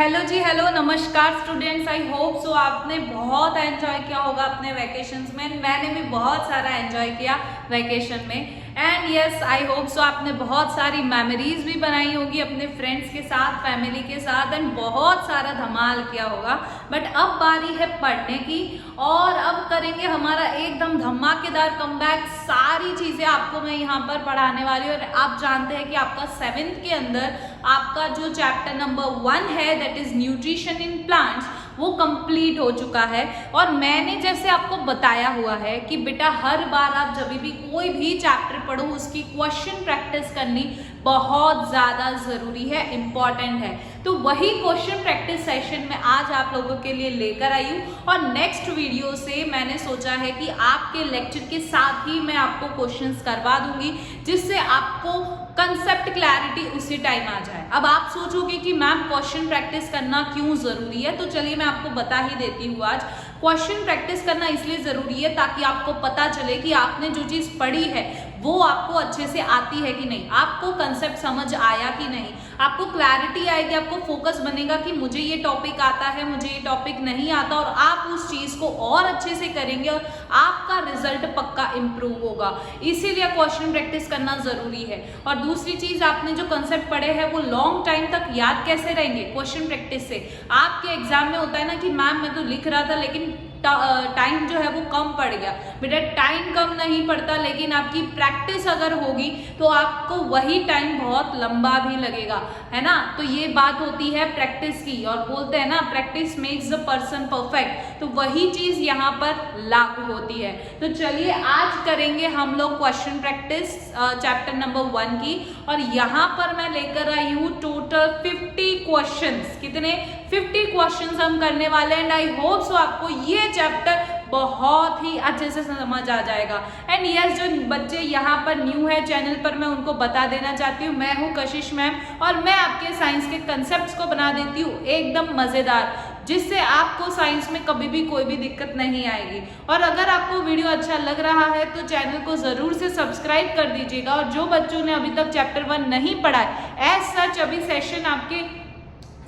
Hello जी, hello, नमस्कार students. I hope so आपने बहुत एंजॉय किया होगा अपने वैकेशंस में। मैंने भी बहुत सारा एंजॉय किया वैकेशन में। And yes, I hope so आपने बहुत सारी मेमोरीज भी बनाई होगी अपने फ्रेंड्स के साथ, फैमिली के साथ, एंड बहुत सारा धमाल किया होगा। बट अब बारी है पढ़ने की, और अब करेंगे हमारा एकदम धमाकेदार कमबैक। सारी चीजें आपको मैं यहाँ पर पढ़ाने वाली हूँ। और आप जानते हैं कि आपका 7th के अंदर आपका जो चैप्टर नंबर 1 है, that is nutrition in plants, वो कंप्लीट हो चुका है। और मैंने जैसे आपको बताया हुआ है कि बेटा हर बार आप जब भी कोई भी चैप्टर पढ़ो उसकी क्वेश्चन प्रैक्टिस करनी बहुत ज़्यादा ज़रूरी है, इम्पॉर्टेंट है। तो वही क्वेश्चन प्रैक्टिस सेशन में आज आप लोगों के लिए लेकर आई हूँ। और नेक्स्ट वीडियो से मैंने सोचा है कि आपके लेक्चर के साथ ही मैं आपको क्वेश्चंस करवा दूंगी, जिससे आपको कंसेप्ट क्लैरिटी उसी टाइम आ जाए। अब आप सोचोगे कि मैम क्वेश्चन प्रैक्टिस करना क्यों ज़रूरी है, तो चलिए मैं आपको बता ही देती हूँ। आज क्वेश्चन प्रैक्टिस करना इसलिए ज़रूरी है ताकि आपको पता चले कि आपने जो चीज़ पढ़ी है वो आपको अच्छे से आती है कि नहीं, आपको कंसेप्ट समझ आया कि नहीं, आपको क्लैरिटी आएगी, आपको फोकस बनेगा कि मुझे ये टॉपिक आता है, मुझे ये टॉपिक नहीं आता, और आप उस चीज़ को और अच्छे से करेंगे और आपका रिजल्ट पक्का इम्प्रूव होगा। इसीलिए क्वेश्चन प्रैक्टिस करना ज़रूरी है। और दूसरी चीज़, आपने जो कंसेप्ट पढ़े हैं वो लॉन्ग टाइम तक याद कैसे रहेंगे क्वेश्चन प्रैक्टिस से। आपके एग्जाम में होता है ना कि मैम मैं तो लिख रहा था लेकिन टाइम जो है वो कम पड़ गया। बेटा टाइम कम नहीं पड़ता, लेकिन आपकी प्रैक्टिस अगर होगी तो आपको वही टाइम बहुत लंबा भी लगेगा, है ना। तो ये बात होती है प्रैक्टिस की, और बोलते हैं ना practice makes the person perfect. तो वही चीज यहाँ पर लागू होती है। तो चलिए आज करेंगे हम लोग क्वेश्चन प्रैक्टिस चैप्टर नंबर 1 की। और यहाँ पर मैं लेकर आई हूँ टोटल 50 क्वेश्चंस। कितने? 50 क्वेश्चंस हम करने वाले हैं। एंड आई होप सो आपको ये चैप्टर बहुत ही अच्छे से समझ आ जाएगा। एंड यस, जो बच्चे यहाँ पर न्यू है चैनल पर, मैं उनको बता देना चाहती हूँ, मैं हूँ कशिश मैम, और मैं आपके साइंस के कंसेप्ट्स को बना देती हूँ एकदम मज़ेदार, जिससे आपको साइंस में कभी भी कोई भी दिक्कत नहीं आएगी। और अगर आपको वीडियो अच्छा लग रहा है तो चैनल को ज़रूर से सब्सक्राइब कर दीजिएगा। और जो बच्चों ने अभी तक चैप्टर 1 नहीं पढ़ा है, एज सच अभी सेशन आपके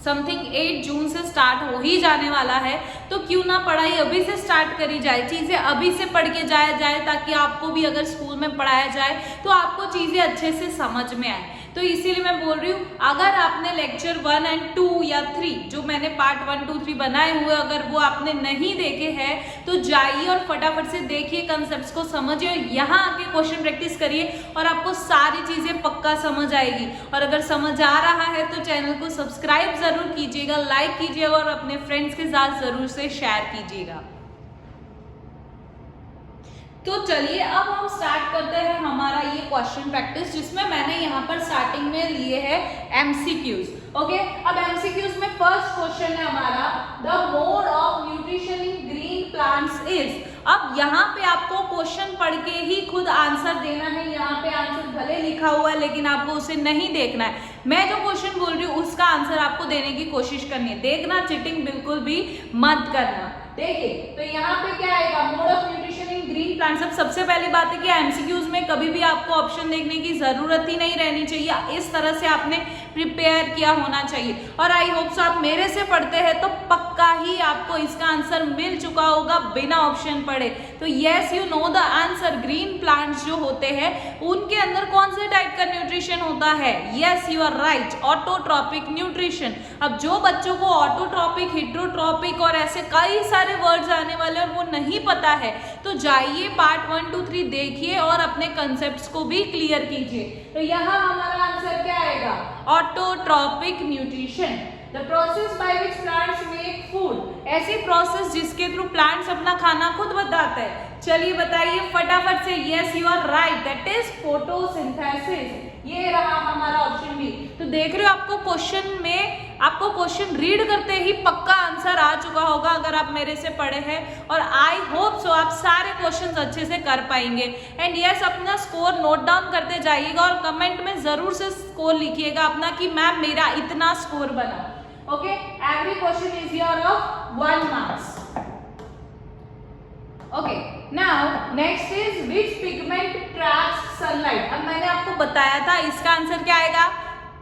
समथिंग 8 जून से स्टार्ट हो ही जाने वाला है, तो क्यों ना पढ़ाई अभी से स्टार्ट करी जाए, चीज़ें अभी से पढ़ के जाया जाए, ताकि आपको भी अगर स्कूल में पढ़ाया जाए तो आपको चीज़ें अच्छे से समझ में आए। तो इसीलिए मैं बोल रही हूँ, अगर आपने लेक्चर 1 और 2 या 3 जो मैंने पार्ट 1, 2, 3 बनाए हुए, अगर वो आपने नहीं देखे हैं तो जाइए और फटाफट से देखिए, कंसेप्ट्स को समझिए, और यहाँ आके क्वेश्चन प्रैक्टिस करिए और आपको सारी चीज़ें पक्का समझ आएगी। और अगर समझ आ रहा है तो चैनल को सब्सक्राइब जरूर कीजिएगा, लाइक कीजिएगा, और अपने फ्रेंड्स के साथ जरूर से शेयर कीजिएगा। तो चलिए अब हम स्टार्ट करते हैं हमारा ये क्वेश्चन प्रैक्टिस, जिसमें मैंने यहाँ पर स्टार्टिंग में लिए हैं एमसीक्यूज। ओके, अब एमसीक्यूज में फर्स्ट क्वेश्चन है हमारा, the mode of nutrition in green plants is. अब यहाँ पे आपको क्वेश्चन पढ़ के ही खुद आंसर देना है। यहाँ पे आंसर भले लिखा हुआ है लेकिन आपको उसे नहीं देखना है। मैं जो क्वेश्चन बोल रही हूँ उसका आंसर आपको देने की कोशिश करनी है। देखना, चीटिंग बिल्कुल भी मत करना। देखिए तो यहाँ पे क्या आएगा, mode of nutrition in green plants. अब सबसे पहली बात है कि एमसीक्यूज में कभी भी आपको ऑप्शन देखने की जरूरत ही नहीं रहनी चाहिए। इस तरह से आपने प्रिपेयर किया होना चाहिए। और आई होप सो आप मेरे से पढ़ते हैं तो पक्का ही आपको इसका आंसर मिल चुका होगा बिना ऑप्शन पढ़े। तो yes, you know the answer. Green plants जो होते हैं उनके अंदर कौन से टाइप का न्यूट्रिशन होता है? Yes, you are right, autotrophic nutrition. अब जो बच्चों को ऑटोट्रॉपिक, हिट्रोट्रॉपिक और ऐसे कई सारे वर्ड्स आने वाले और वो नहीं पता है, तो जाइए पार्ट 1, 2, 3 देखिए और अपने कंसेप्ट्स को भी क्लियर कीजिए। तो यहाँ हमारा आंसर क्या आएगा? Autotrophic nutrition, the process by which plants make food. ऐसी प्रोसेस जिसके थ्रू प्लांट्स अपना खाना खुद बनाते हैं। चलिए बताइए फटाफट से। Yes, you are right, that is photosynthesis. ये रहा हमारा ऑप्शन बी। तो देख रहे हो, आपको क्वेश्चन में, आपको क्वेश्चन रीड करते ही पक्का आंसर आ चुका होगा अगर आप मेरे से पढ़े हैं। और आई होप सो आप सारे क्वेश्चंस अच्छे से कर पाएंगे। एंड यस, अपना स्कोर नोट डाउन करते जाइएगा और कमेंट में जरूर से स्कोर लिखिएगा अपना कि मैम मेरा इतना स्कोर बना। Okay, every question is your of 1 marks. Okay, now next is which pigment traps sunlight. अब मैंने आपको बताया था इसका आंसर क्या आएगा?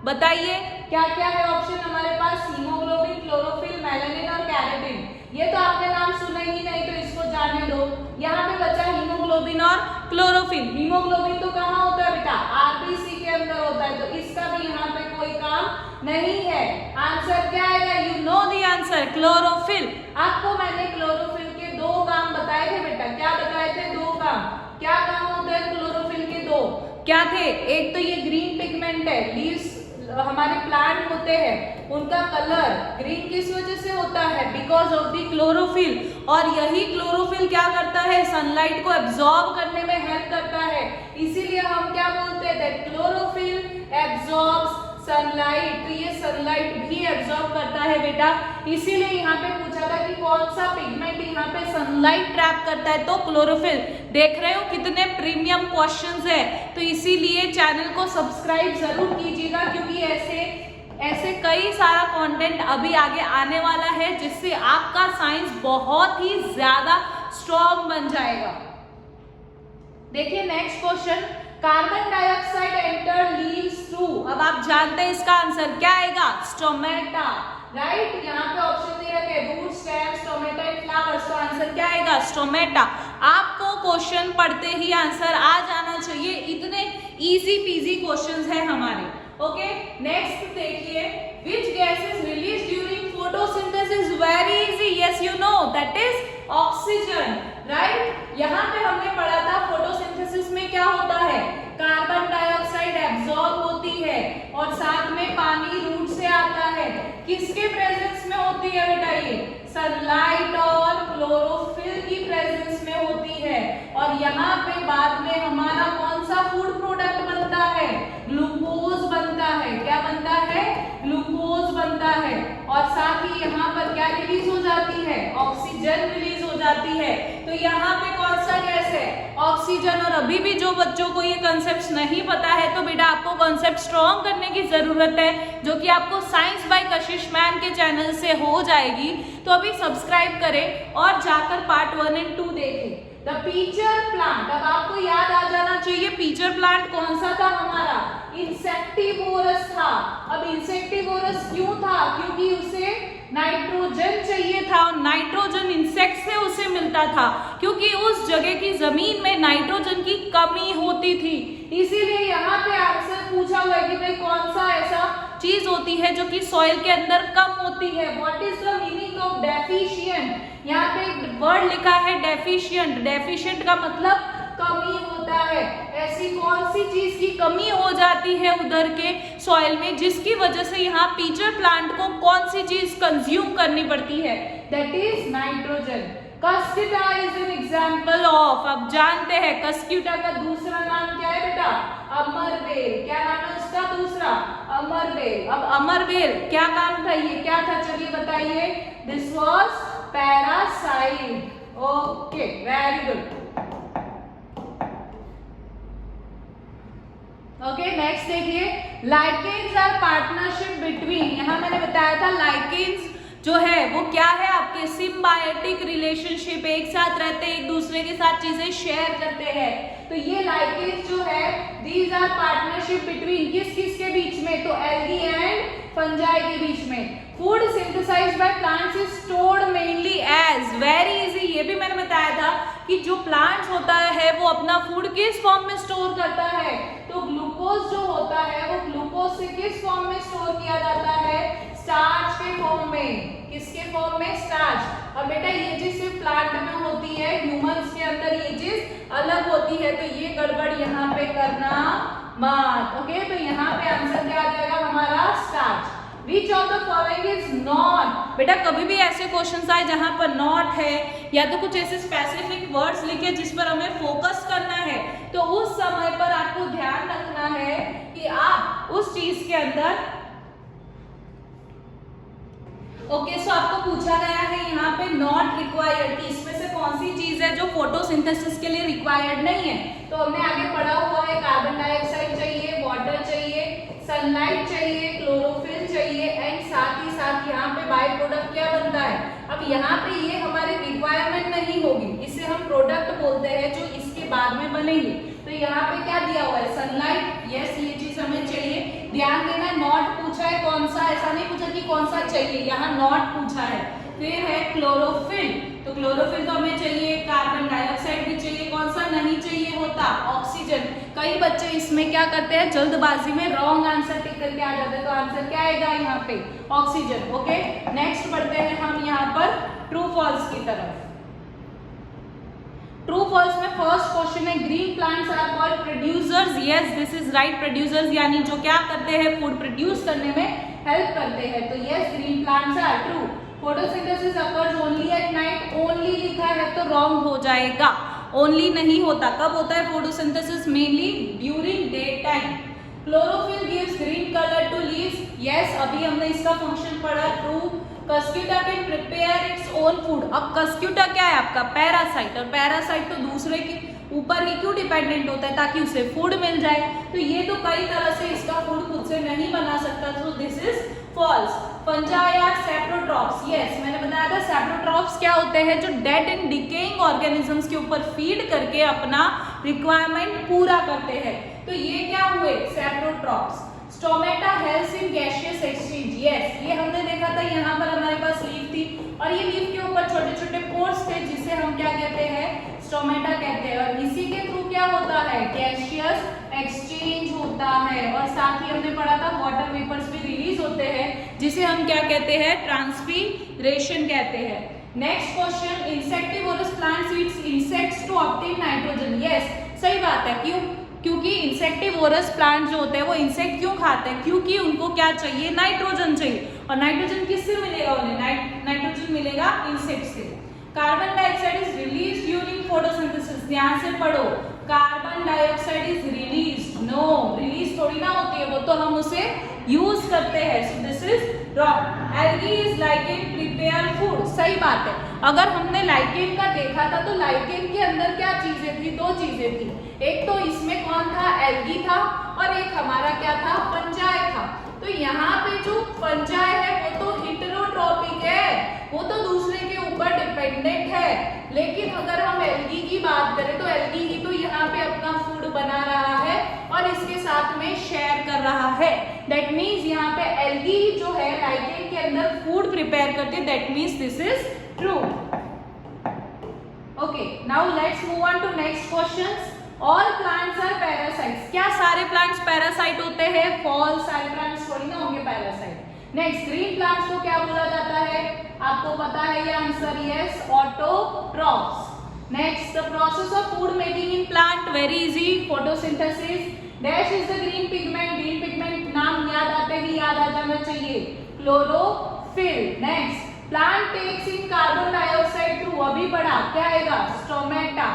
बताइए क्या क्या है ऑप्शन हमारे पास? हीमोग्लोबिन, क्लोरोफिल, मेलानिन और कैरोटीन। ये तो आपने नाम सुना ही नहीं तो इसको जाने दो। यहाँ पे बचा हीमोग्लोबिन और क्लोरोफिल। हीमोग्लोबिन तो कहाँ होता है बेटा? आरबीसी के अंदर होता है, तो इसका भी यहाँ पे कोई काम नहीं है। आंसर क्या आएगा? You know the answer, chlorophyll. आपको मैंने क्लोरोफिल के दो काम बताए थे बेटा। क्या बताए थे? दो काम। क्या काम होते हैं क्लोरोफिल के? दो क्या थे? एक तो ये ग्रीन पिगमेंट है, लीव्स हमारे प्लांट होते हैं, उनका कलर ग्रीन किस वजह से होता है? Because of the chlorophyll. और यही क्लोरोफिल क्या करता है? सनलाइट को एब्जॉर्ब करने में हेल्प करता है। इसीलिए हम क्या बोलते हैं? That chlorophyll absorbs sunlight. तो ये सनलाइट भी एब्जॉर्ब करता है बेटा। इसीलिए यहाँ पे पूछा था कि कौन सा पिगमेंट यहाँ पे सनलाइट ट्रैप करता है, तो क्लोरोफिल। देख रहे हो कितने प्रीमियम क्वेश्चंस है। तो इसीलिए चैनल को सब्सक्राइब जरूर कीजिएगा, क्योंकि ऐसे कई सारा कंटेंट अभी आगे आने वाला है, जिससे आपका साइंस बहुत ही ज्यादा स्ट्रॉन्ग बन जाएगा। देखिए next question, carbon dioxide enter leaves through. अब आप जानते हैं इसका आंसर क्या आएगा? Stomata, right. यहाँ पे ऑप्शन दे रखे हैं root, stem, stomata and flowers. तो आंसर क्या आएगा? स्टोमेटा। आपको क्वेश्चन पढ़ते ही आंसर आ जाना चाहिए, इतने इजी पीजी क्वेश्चंस हैं हमारे। ओके नेक्स्ट देखिए, which gas is release during photosynthesis? Very easy, yes you know, that is oxygen, right. यहाँ पे हमने पढ़ा था फोटोसिंथेसिस में क्या होता है? कार्बन डाइऑक्साइड एब्जॉर्ब होती है और साथ में पानी रूट से आता है। किसके प्रेजेंस में होती है बेटा? ये सनलाइट और क्लोरोफिल की प्रेजेंस में होती है। और यहाँ पे बाद में हमारा कौन सा फूड प्रोडक्ट बनता है? ग्लूकोज बनता है। क्या बनता है? ग्लूकोज बनता है। और साथ ही यहाँ पर क्या रिलीज हो जाती है? ऑक्सीजन रिलीज हो जाती है। तो यहाँ पे कौन सा गैस है? ऑक्सीजन। और अभी भी जो बच्चों को ये कॉन्सेप्ट नहीं पता है, तो बेटा आपको कॉन्सेप्ट स्ट्रॉन्ग करने की जरूरत है, जो कि आपको साइंस बाय कशिश मैम के चैनल से हो जाएगी। तो अभी सब्सक्राइब करें और जाकर पार्ट 1 और 2 देखें। द पीचर प्लांट, अब आपको याद आ जाना चाहिए पीचर प्लांट कौन सा था हमारा? इंसेक्टिवोरस था। अब इंसेक्टिवोरस क्यों था? क्योंकि उसे नाइट्रोजन चाहिए था और नाइट्रोजन इंसेक्ट से उसे मिलता था, क्योंकि उस जगह की जमीन में नाइट्रोजन की कमी होती थी। इसीलिए यहाँ पे आंसर पूछा हुआ है कि भाई कौन सा ऐसा चीज होती है जो कि सॉइल के अंदर कम होती है। What is the meaning of deficient? यहाँ पे वर्ड लिखा है डेफिशिएंट। डेफिशिएंट का मतलब कमी होता है। ऐसी कौन सी चीज की कमी हो जाती है उधर के सॉइल में, जिसकी वजह से यहाँ पीचर प्लांट को कौन सी चीज कंज्यूम करनी पड़ती है? That is nitrogen. Cuscuta is an example of. अब जानते हैं कस्क्यूटा का दूसरा नाम क्या है बेटा? अमरबेल। क्या नाम है उसका दूसरा? अमरबेल। अब अमरबेल क्या काम था? ये क्या था? चलिए बताइए। This was parasite. Okay very good. Okay next देखिए, लाइकेन्स आर पार्टनरशिप बिटवीन। यहाँ मैंने बताया था लाइकेन्स जो है वो क्या है? आपके सिम्बायोटिक रिलेशनशिप, एक साथ रहते हैं, एक दूसरे के साथ चीजें शेयर करते हैं। तो ये लाइकेन्स जो है दीज आर पार्टनरशिप बिटवीन किस किस के बीच में? तो एल्गी एंड फंजाई के बीच में। Food synthesized by plants is stored mainly as. Very easy, ये भी मैंने बताया था कि जो प्लांट्स होता है वो अपना फूड किस फॉर्म में स्टोर करता है? तो ग्लूकोज जो होता है वो ग्लूकोज से किस फॉर्म में स्टोर किया जाता है? स्टार्च के फॉर्म में। किसके फॉर्म में? स्टार्च। और बेटा ये चीज सिर्फ प्लांट में होती है, ह्यूमंस के अंदर ये चीज अलग होती है, तो ये गड़बड़ यहाँ पे करना मत। ओके तो यहाँ पे आंसर क्या आ जाएगा हमारा? Starch. Which of the following is not? बेटा कभी भी ऐसे क्वेश्चंस आए जहां पर नॉट है या तो कुछ ऐसे स्पेसिफिक वर्ड्स लिखे जिस पर हमें फोकस करना है, तो उस समय पर आपको ध्यान रखना है कि आप उस चीज के अंदर सो आपको पूछा गया है यहाँ पे नॉट रिक्वायर्ड कि इसमें से कौन सी चीज है जो फोटोसिंथेसिस के लिए रिक्वायर्ड नहीं है। तो हमने आगे पढ़ा हुआ है कार्बन डाइऑक्साइड चाहिए, वाटर चाहिए, सनलाइट चाहिए, क्लोरोफिल चाहिए एंड साथ ही साथ यहाँ पे बाय प्रोडक्ट क्या बनता है। अब यहाँ पे ये हमारी रिक्वायरमेंट नहीं होगी, इसे हम प्रोडक्ट बोलते हैं जो इसके बाद में बनेंगे। तो यहाँ पे क्या दिया हुआ है? सनलाइट, यस ये चीज हमें चाहिए। ध्यान देना, नॉट पूछा है कौन सा, ऐसा नहीं पूछा कि कौन सा चाहिए, यहाँ नॉट पूछा है। फिर है क्लोरोफिल, तो क्लोरोफिल तो हमें चाहिए, कार्बन डाइऑक्साइड भी चाहिए, कौन सा नहीं चाहिए होता, ऑक्सीजन। कई बच्चे इसमें क्या करते हैं, जल्दबाजी में रॉन्ग आंसर टिक करके आ जाते हैं, तो आंसर क्या आएगा यहाँ पे, ऑक्सीजन। ओके, नेक्स्ट बढ़ते हैं हम यहाँ पर ट्रू फॉल्स की तरफ। ट्रू फॉल्स में फर्स्ट क्वेश्चन है, green plants are called producers. Yes, this is right, producers यानी जो क्या करते हैं, फूड प्रोड्यूस करने में हेल्प करते हैं, तो yes green plants are true. Photosynthesis occurs only at night, only लिखा है तो रॉन्ग हो जाएगा, ओनली नहीं होता। कब होता है photosynthesis, mainly during day time. Chlorophyll gives green colour to leaves. Yes, अभी हमने इसका फंक्शन पढ़ा, true. Cuscuta can prepare its own food. अब कस्क्यूटा क्या है आपका, पैरासाइट, और पैरासाइट तो दूसरे के ऊपर ही क्यों डिपेंडेंट होता है, ताकि उसे फूड मिल जाए, तो ये तो कई तरह से इसका फूड खुद से नहीं बना सकता, तो this is false. Fungi are saprotrophs. Yes, मैंने बताया था सैप्रोट्रॉप्स क्या होते हैं, जो डेड एंड डिकेइंग ऑर्गेनिजम्स के ऊपर फीड करके अपना रिक्वायरमेंट पूरा करते हैं, तो ये क्या हुए, saprotrophs. Stomata helps in gaseous exchange. Yes, ये हमने देखा था, यहाँ पर हमारे पास लीफ थी और ये लीफ के ऊपर छोटे छोटे पोर्स थे, जिसे हम क्या कहते हैं, स्टोमेटा कहते हैं, और इसी के थ्रू क्या होता है, गैसियस एक्सचेंज होता है। और साथ ही हमने पढ़ा था वाटर वेपर्स भी रिलीज होते हैं, जिसे हम क्या कहते हैं, ट्रांसपीरेशन कहते हैं। Next question, insectivorous plants eats insects to obtain nitrogen. Yes, सही बात है, क्यों, क्योंकि इंसेक्टिवोरस प्लांट जो होते हैं वो इंसेक्ट क्यों खाते हैं, क्योंकि उनको क्या चाहिए, नाइट्रोजन चाहिए, और नाइट्रोजन किससे मिलेगा उन्हें, नाइट्रोजन मिलेगा इंसेक्ट से। Carbon dioxide is release during photosynthesis. ध्यान से पढ़ो, carbon dioxide is release, no, release थोड़ी ना होती है, वो तो हम उसे यूज करते हैं, so this is wrong. Algae is lichen prepare food. सही बात है, अगर हमने लाइकेन का देखा था तो लाइकेन के अंदर क्या चीजें थी, दो चीजें थी, एक तो इसमें कौन था, एल्गी था, और एक हमारा क्या था, फंजाई था। तो यहाँ पे जो फंजाई है वो तो हेटेरोट्रॉपिक है, वो तो दूसरे के ऊपर डिपेंडेंट है, लेकिन अगर हम एल्गी की बात करें तो एल्गी ही तो यहाँ पे अपना फूड बना रहा है और इसके साथ में शेयर कर रहा है। दैट मीन्स यहाँ पे एल्गी जो है लाइकेन के अंदर फूड प्रिपेयर करते हैं, that means this is true. Okay, now let's move on to next questions. All plants are parasites. क्या सारे प्लांट्स पैरासाइट होते हैं, फॉल्स, सारे प्लांट्स थोड़ी ना होंगे पैरासाइट। नेक्स्ट, ग्रीन प्लांट्स को क्या बोला जाता है, आपको पता है ये answer, yes, autotrophs. Next, the process of food making in plant, very easy, photosynthesis. Dash is the green pigment, green pigment नाम याद आते ही याद आ जाना चाहिए, chlorophyll. Next, plant takes in carbon dioxide through, अभी पढ़ा, क्या आएगा, stomata.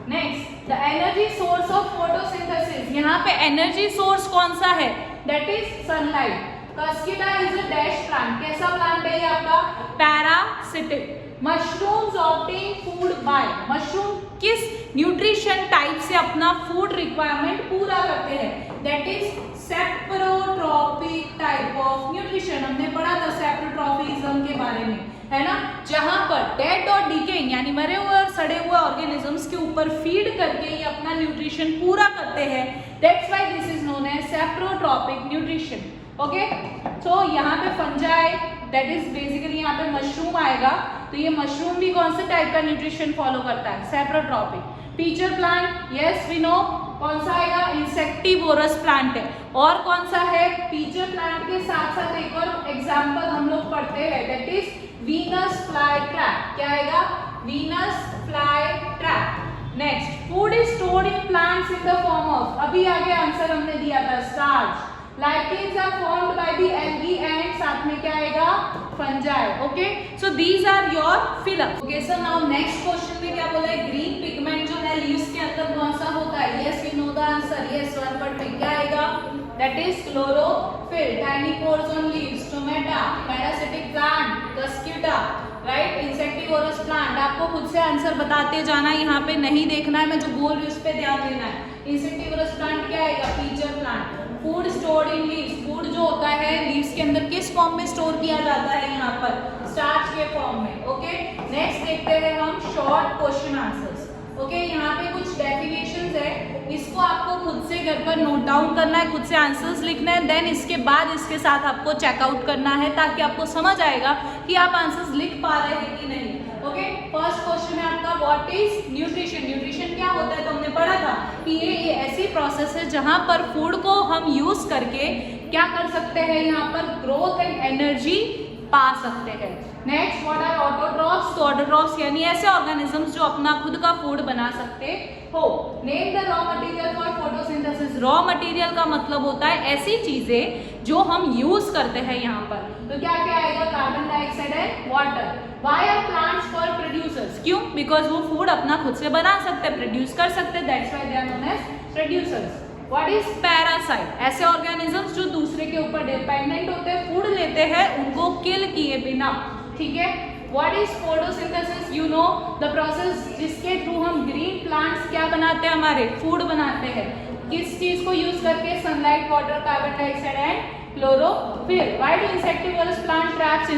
Next, the energy source of photosynthesis, यहाँ पे एनर्जी सोर्स कौन सा है, that is sunlight. Cuscuta is a dash plant, कैसा प्लांट है ये आपका, parasitic. Mushrooms obtain food by, mushroom किस न्यूट्रिशन टाइप से अपना फूड रिक्वायरमेंट पूरा करते हैं, that is saprotrophic type of nutrition. हमने पढ़ा था सेप्रोट्रॉपिज्म के बारे में, है ना, जहां पर डेड और डिकेइंग यानी मरे हुए और सड़े हुए ऑर्गेनिजम्स के ऊपर फीड करके ये अपना न्यूट्रिशन पूरा करते हैं, that's why this is known as saprotrophic nutrition. Okay, so यहाँ पे फंजाई, दैट इज बेसिकली यहाँ पे मशरूम आएगा, तो ये मशरूम भी कौन से टाइप का न्यूट्रिशन फॉलो करता है, saprotrophic. Pitcher plant, yes we know, कौन सा आएगा, इंसेक्टिवोरस प्लांट है। और कौन सा है, पीचर प्लांट के साथ साथ एक और एग्जाम्पल हम लोग पढ़ते हैं, that is Venus fly trap. क्या आएगा, Venus fly trap. Next, food is stored in plants in the form of, अभी आगे आंसर हमने दिया था, starch. Lichens are formed by the algae and साथ में क्या आएगा, fungi. Okay, so these are your fill-up. Okay, so now next question में क्या बोला है, green pigment जो है leaves के अंदर कौन सा होता है, yes we know the answer, yes one but में क्या आएगा, that is chlorophyll. Tiny pores on leaves, stomata, parasitic plant, cuscuta, right, insectivorous plant. आपको खुद से आंसर बताते जाना, यहाँ पे नहीं देखना है, मैं जो बोल रही हूँ उस पे ध्यान देना है। Insectivorous plant क्या आएगा, peacher plant. Food stored in leaves, food जो होता है लीव्स के अंदर किस फॉर्म में स्टोर किया जाता है, यहाँ पर स्टार्च के फॉर्म में। ओके, नेक्स्ट देखते हैं हम शॉर्ट क्वेश्चन आंसर्स। ओके, यहाँ पे कुछ डेफिनेशंस है, इसको आपको खुद से घर पर नोट डाउन करना है, खुद से आंसर्स लिखना है, देन इसके बाद इसके साथ आपको चेकआउट करना है ताकि आपको समझ आएगा कि आप आंसर्स लिख पा रहे हैं कि नहीं। ओके, फर्स्ट क्वेश्चन है आपका व्हाट इज न्यूट्रिशन। न्यूट्रिशन क्या होता है तो हमने पढ़ा था कि ये ऐसी प्रोसेस है जहां पर फूड को हम यूज करके क्या कर सकते हैं, यहाँ पर ग्रोथ एंड एनर्जी पा सकते हैं। Next, what are autotrophs. तो ऑटोट्रॉफ्स यानी ऐसे ऑर्गेनिजम्स जो अपना खुद का फूड बना सकते हो। Name the raw material for photosynthesis. Raw material का मतलब होता है ऐसी चीजें जो हम यूज करते हैं यहाँ पर। तो क्या क्या आएगा, carbon dioxide and water. Why are plants called producers. क्यों, बिकॉज वो फूड अपना खुद से बना सकते हैं, प्रोड्यूस कर सकते हैं, that's why they are known as producers. What is parasite. ऐसे ऑर्गेनिजम्स जो दूसरे के ऊपर डिपेंडेंट होते हैं, फूड लेते हैं उनको किल किए बिना। ठीक है। What is photosynthesis. You know the process जिसके थ्रू हम ग्रीन प्लांट्स क्या बनाते हैं, हमारे फूड बनाते हैं। किस चीज को यूज करके, sunlight, water, carbon dioxide and chlorophyll. Why do insectivorous plant traps